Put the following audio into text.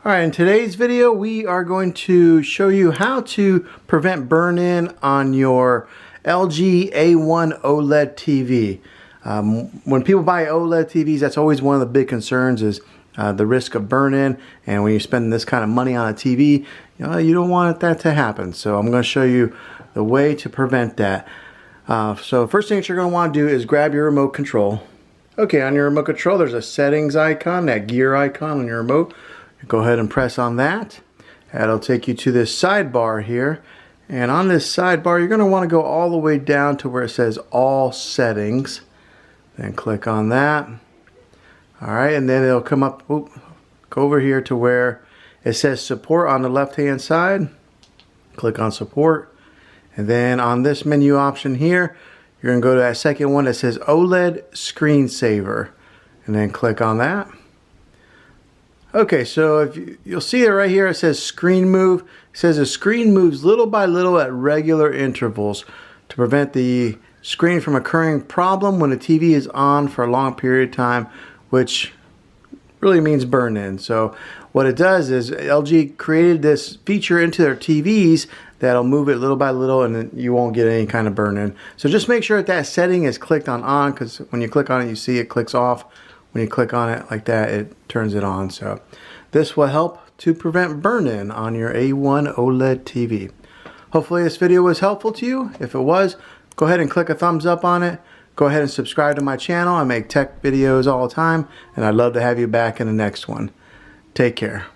Alright, in today's video we are going to show you how to prevent burn-in on your LG A1 OLED TV. When people buy OLED TVs, that's always one of the big concerns is the risk of burn-in, and when you spend this kind of money on a TV, you don't want that to happen. So I'm going to show you the way to prevent that. So first thing that you're going to want to do is grab your remote control. Okay, on your remote control there's a settings icon, that gear icon on your remote. Go ahead and press on that. That'll take you to this sidebar here. And on this sidebar, you're going to want to go all the way down to where it says All Settings. Then click on that. Alright, and then it'll come up, go over here to where it says Support on the left-hand side. Click on Support. And then on this menu option here, you're going to go to that second one that says OLED Screensaver. And then click on that. Okay, so if you'll see it right here, it says screen move. It says the screen moves little by little at regular intervals to prevent the screen from occurring problem when the TV is on for a long period of time, which really means burn-in. So what it does is LG created this feature into their TVs that'll move it little by little, and then you won't get any kind of burn-in. So just make sure that setting is clicked on, because when you click on it, you see it clicks off. When you click on it like that, it turns it on. So this will help to prevent burn-in on your A1 OLED TV. Hopefully this video was helpful to you. If it was, go ahead and click a thumbs up on it. Go ahead and subscribe to my channel. I make tech videos all the time, and I'd love to have you back in the next one. Take care.